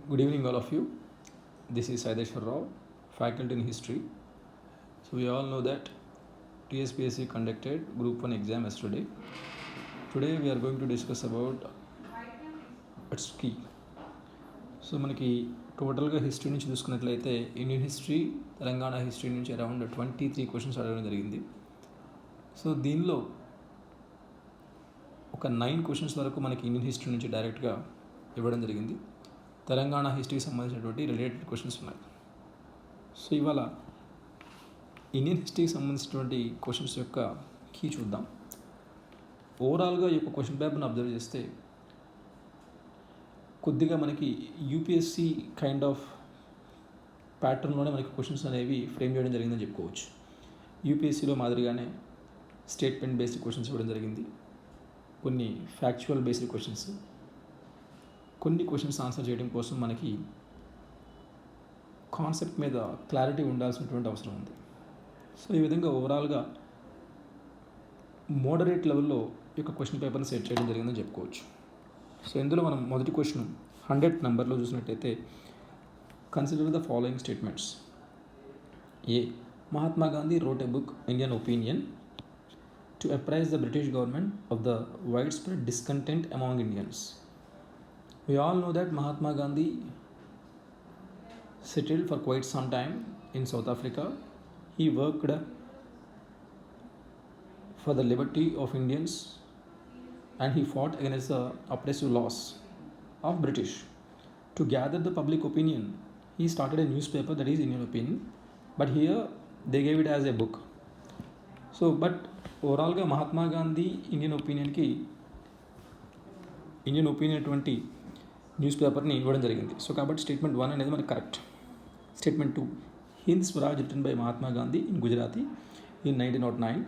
Good evening, all of you. This is Saideshwar Rao, faculty in history. So we all know that TSPSC conducted Group 1 exam yesterday. Today we are going to discuss about its key. So మనకి టోటల్గా history నుంచి చూసుకున్నట్లయితే Indian history, Telangana history నుంచి around 23 questions అడగడం జరిగింది. So దీనిలో ఒక 9 questions వరకు మనకి ఇండియన్ హిస్టరీ నుంచి డైరెక్ట్గా ఇవ్వడం జరిగింది. తెలంగాణ హిస్టరీకి సంబంధించినటువంటి రిలేటెడ్ క్వశ్చన్స్ ఉన్నాయి. సో ఇవాళ ఇండియన్ హిస్టరీకి సంబంధించినటువంటి క్వశ్చన్స్ యొక్క కీ చూద్దాం. ఓవరాల్గా ఈ యొక్క క్వశ్చన్ పేపర్ని అబ్జర్వ్ చేస్తే కొద్దిగా మనకి యూపీఎస్సి కైండ్ ఆఫ్ ప్యాటర్న్లోనే మనకి క్వశ్చన్స్ అనేవి ఫ్రేమ్ చేయడం జరిగిందని చెప్పుకోవచ్చు. యూపీఎస్సిలో మాదిరిగానే స్టేట్మెంట్ బేస్డ్ క్వశ్చన్స్ ఇవ్వడం జరిగింది, కొన్ని ఫ్యాక్చువల్ బేస్డ్ క్వశ్చన్స్, కొన్ని క్వశ్చన్స్ ఆన్సర్ చేయడం కోసం మనకి కాన్సెప్ట్ మీద క్లారిటీ ఉండాల్సినటువంటి అవసరం ఉంది. సో ఈ విధంగా ఓవరాల్గా మోడరేట్ లెవెల్లో ఈ యొక్క క్వశ్చన్ పేపర్ని సెట్ చేయడం జరిగిందని చెప్పుకోవచ్చు. సో ఇందులో మనం మొదటి క్వశ్చన్ 100 నెంబర్లో చూసినట్టయితే consider the following statements. A, Mahatma Gandhi wrote a book, Indian Opinion, to apprise the British government of the widespread discontent among Indians. We all know that Mahatma Gandhi settled for quite some time in South Africa. He worked for the liberty of Indians and he fought against the oppressive laws of British. To gather the public opinion, he started a newspaper, that is Indian Opinion, but here they gave it as a book. So but overall ga Mahatma Gandhi Indian Opinion అటువంటి news పేపర్ని ఇవ్వడం జరిగింది. So కాబట్టి statement 1 అనేది మనకి correct. Statement 2, Hind Swaraj written by Mahatma Gandhi in Gujarati in 1909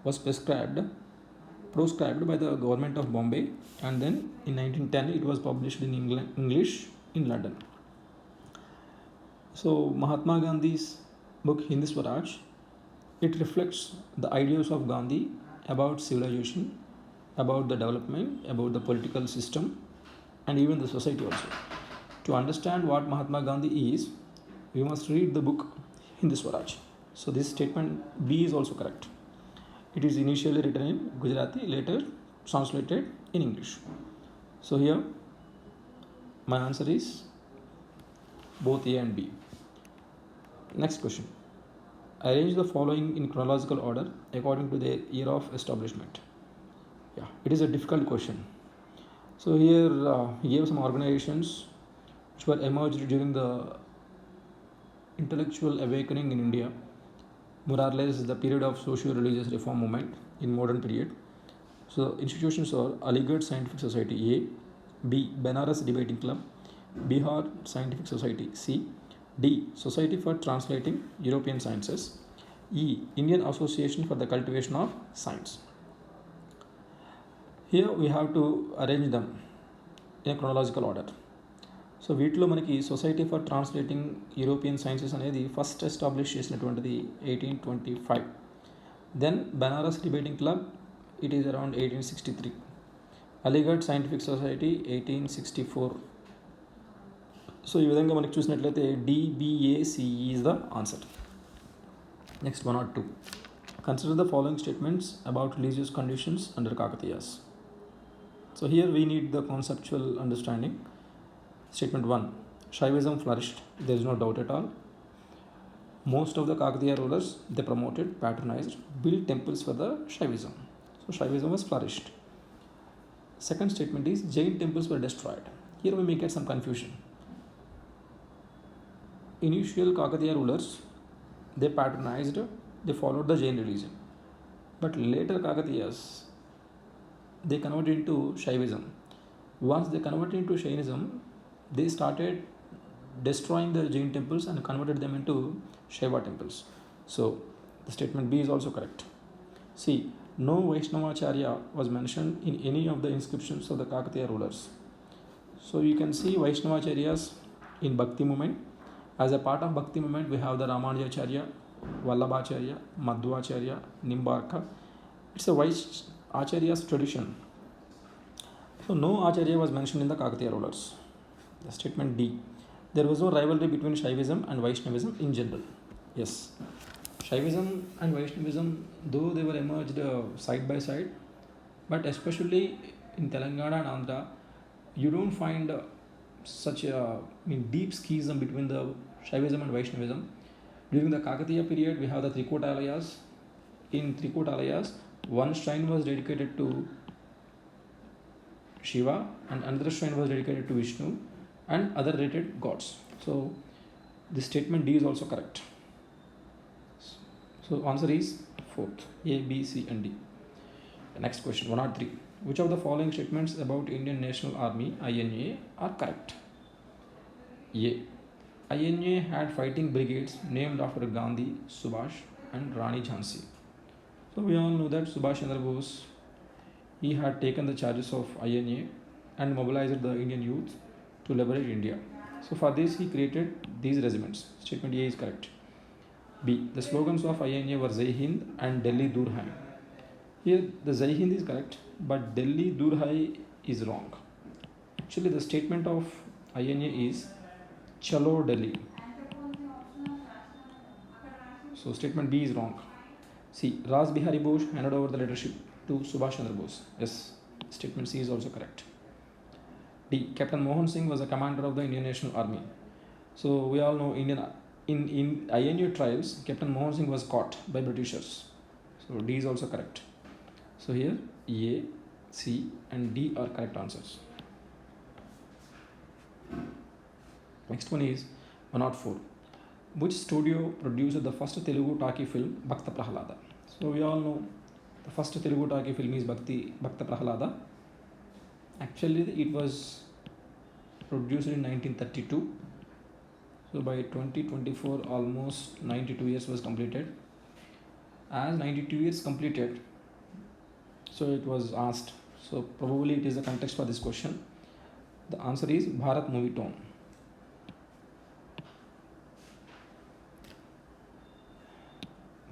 was proscribed by the government of Bombay, and then in 1910 it was published in English in London. So Mahatma Gandhi's book Hind Swaraj, it reflects the ideas of Gandhi about civilization, about the development, about the political system and even the society also. To understand what Mahatma Gandhi is, we must read the book Hind Swaraj. So this statement B is also correct. It is initially written in Gujarati, later translated in English. So here my answer is both A and B. Next question. Arrange the following in chronological order according to the year of establishment. Yeah, it is a difficult question. So here he gave some organizations which were emerged during the intellectual awakening in India, more or less the period of socio-religious reform movement in modern period. So institutions are Aligarh Scientific Society A, B Banaras Debating Club, Bihar Scientific Society C, D Society for Translating European Sciences, E Indian Association for the Cultivation of Science. Here we have to arrange them in a chronological order. So వీటిలో మనకి society for translating European sciences అనేది first establish చేసినటువంటిది 1825. Then Benares debating club, it is around 1863. Aligarh scientific society 1864. So ఈ విధంగా మనకి చూసినట్లయితే DBACE is the answer. Next 1 or 2. Consider the following statements about religious conditions under Kakatiyas. So here we need the conceptual understanding. Statement 1, Shaivism flourished, there is no doubt at all. Most of the Kakatiya rulers, they promoted, patronized, built temples for the Shaivism. So Shaivism was flourished. Second statement is Jain temples were destroyed. Here we may get some confusion. Initial Kakatiya rulers, they patronized, they followed the Jain religion. But later Kakatiyas, they converted into Shaivism. Once they converted into Shaivism, they started destroying the Jain temples and converted them into Shaiva temples. So the statement B is also correct. See, no Vaishnavacharya was mentioned in any of the inscriptions of the Kakatiya rulers. So you can see Vaishnavacharyas in Bhakti movement. As a part of Bhakti movement, we have the Ramanujacharya, Vallabhacharya, Madhvacharya, Nimbarka. It's a Vaishnavacharya's tradition. So no Acharya was mentioned in the Kakatiya rulers. The statement D. There was no rivalry between Shaivism and Vaishnavism in general. Yes, Shaivism and Vaishnavism, though they were emerged side by side, but especially in Telangana and Andhra, you don't find such a deep schism between the Shaivism and Vaishnavism. During the Kakatiya period, we have the Trikotalayas. In Trikotalayas, one shrine was dedicated to Shiva and another shrine was dedicated to Vishnu and other related gods. So this statement D is also correct. So answer is fourth, A, B, C and D. Next question, 103. Which of the following statements about Indian National Army INA are correct? A. INA had fighting brigades named after Gandhi, Subhash and Rani Jhansi. So we all know that Subhash Chandra Bose, he had taken the charges of INA and mobilized the Indian youth to liberate India. So for this he created these regiments. Statement A is correct. B. The slogans of INA were Jai Hind and Delhi Dur Hai. Here the Jai Hind is correct, but Delhi Dur Hai is wrong. Actually the statement of INA is Chalo Delhi. So statement B is wrong. C. Ras Bihari Bose handed over the leadership to Subhash Chandra Bose. Yes, statement C is also correct. D. Captain Mohan Singh was a commander of the Indian National Army. So we all know in INA trials, Captain Mohan Singh was caught by Britishers. So D is also correct. So here A, C and D are correct answers. Next one is 104. Which studio produced the first Telugu talkie film Bhakta Prahalada? So we all know the first Telugu talkie film is Bhakta Prahalada. Actually it was produced in 1932. So by 2024 almost 92 years was completed. As 92 years completed, so it was asked. So probably it is the context for this question. The answer is Bharat Movie Tone.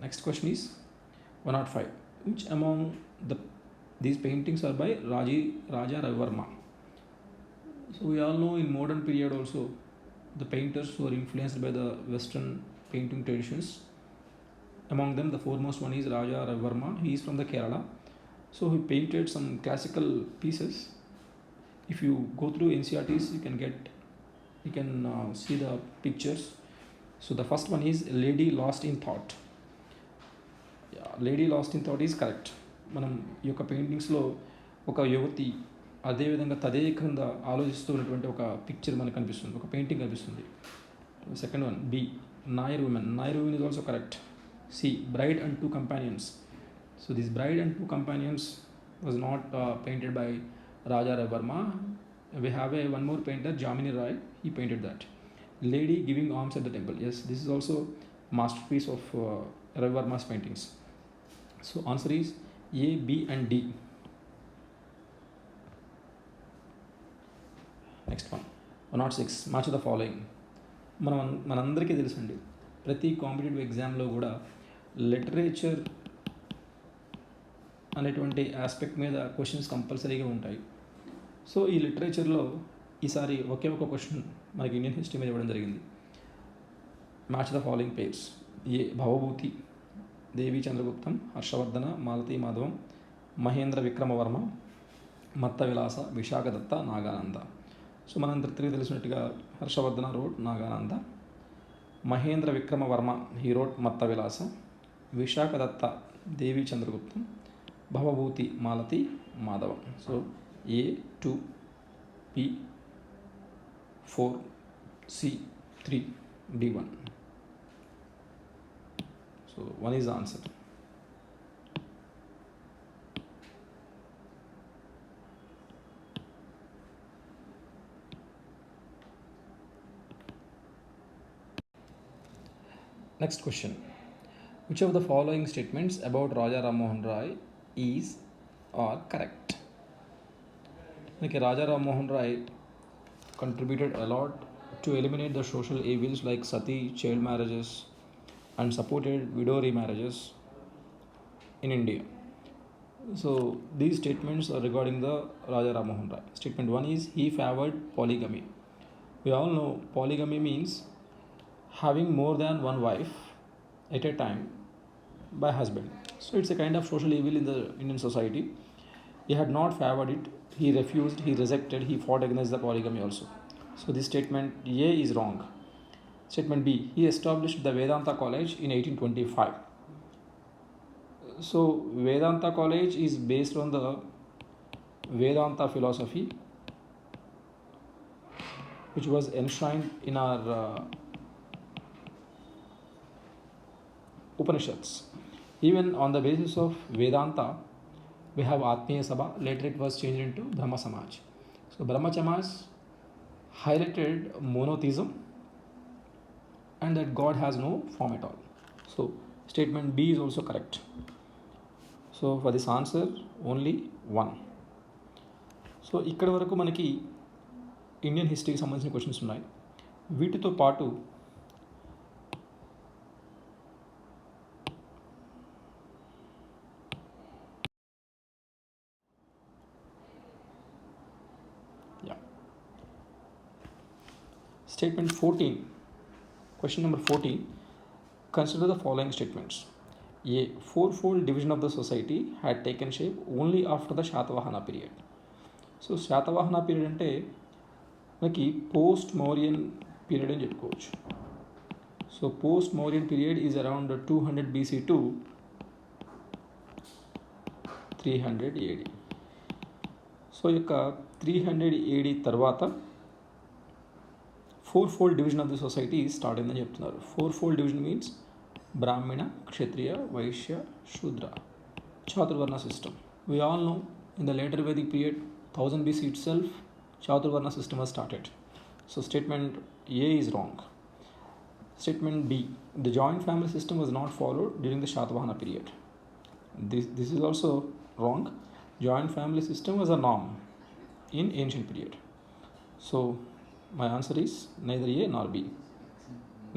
Next question is 105. Which among these paintings are by Raja Ravi Verma? So we all know in modern period also the painters who are influenced by the Western painting traditions. Among them the foremost one is Raja Ravi Verma. He is from the Kerala. So he painted some classical pieces. If you go through NCRTs, you can see the pictures. So the first one is Lady Lost in Thought. Lady last in thought is correct. మనం ఈ యొక్క పెయింటింగ్స్లో ఒక యువతి అదేవిధంగా తదేకంగా ఆలోచిస్తూ ఉన్నటువంటి ఒక పిక్చర్ మనకు కనిపిస్తుంది, ఒక పెయింటింగ్ కనిపిస్తుంది. Second one B Nair women. Nair women is also correct. C bride and two companions. So this bride and two companions was not painted by Raja Ravi Verma. We have one more painter, Jamini Rai. He painted that. Lady giving alms at the temple. Yes, this is also masterpiece of Ravi Verma's paintings. So answer is A, B and D. Next one, 106. Match the following. మనందరికీ తెలుసండి, ప్రతి competitive ఎగ్జామ్లో కూడా literature అనేటువంటి aspect మీద questions కంపల్సరీగా ఉంటాయి. So ఈ లిటరేచర్లో ఈసారి ఒకే ఒక క్వశ్చన్ మనకి ఇండియన్ హిస్టరీ మీద ఇవ్వడం జరిగింది. Match the following pairs. A Bhavabhuti, Devi Chandraguptam, Harshavardhana, Malati Madhavam, Mahendra Vikramavarma, Mattavilasa, Vishakhadatta, Nagananda. So మనందరికీ తెలిసినట్టుగా Harshavardhana wrote Nagananda, Mahendra Vikramavarma he wrote Mattavilasa, Vishakhadatta Devi Chandraguptam, Bhavabhuti Malati Madhavam. So A 2, B 4, C 3, D 1. So 1 is the answer. Next question. Which of the following statements about Raja Ram Mohan Rai is or correct? Raja Ram Mohan Rai contributed a lot to eliminate the social evils like sati, child marriages and supported widow remarriages in India. So these statements are regarding the Raja Ram Mohan Rai. Statement 1 is he favored polygamy. We all know polygamy means having more than one wife at a time by husband. So it's a kind of social evil in the Indian society. He had not favored it, he refused, he rejected, he fought against the polygamy also. So this statement A is wrong. Statement B, he established the Vedanta College in 1825. So Vedanta College is based on the Vedanta philosophy, which was enshrined in our Upanishads. Even on the basis of Vedanta, we have Atmiya Sabha. Later it was changed into Brahma Samaj. So Brahma Samaj highlighted monotheism and that God has no form at all. So statement B is also correct. So for this answer, only 1. So ఇక్కడ వరకు మనకి Indian హిస్టరీకి సంబంధించిన questions ఉన్నాయి. వీటితో పాటు Statement 14, question number 14, consider the following statements. A, fourfold division of the society had taken shape only after the Shatavahana period. So Shatavahana period అంటే మనకి post Mauryan period అని చెప్పుకోవచ్చు. So post Mauryan period is around 200 BC to 300 AD. So ఈ యొక్క 300 AD తర్వాత fourfold division of the society start అయిందని చెప్తున్నారు. Fourfold division means Brahmana, Kshatriya, Vaishya, Shudra, Chaturvarna system. We all know in the later Vedic period, 1000 BC itself, Chaturvarna system was started. So statement A is wrong. Statement B, the joint family system was not followed during the Shatavahana period. This is also wrong. Joint family system was a norm in ancient period. So my answer is neither A nor B.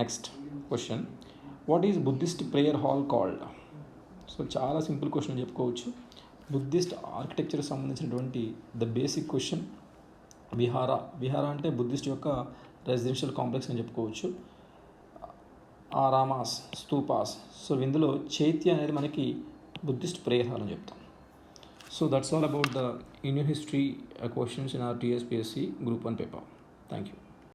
Next question, what is Buddhist prayer hall called? So చాలా simple question అని చెప్పుకోవచ్చు. Buddhist architecture సంబంధించినటువంటి the basic question. విహార అంటే Buddhist యొక్క residential complex అని చెప్పుకోవచ్చు. ఆరామాస్, స్తూపాస్. So ఇందులో చైత్య అనేది మనకి బుద్ధిస్ట్ ప్రేయర్ హాల్ అని చెప్తాం. So that's all about the Indian history questions in our TSPSC Group 1 paper. Thank you.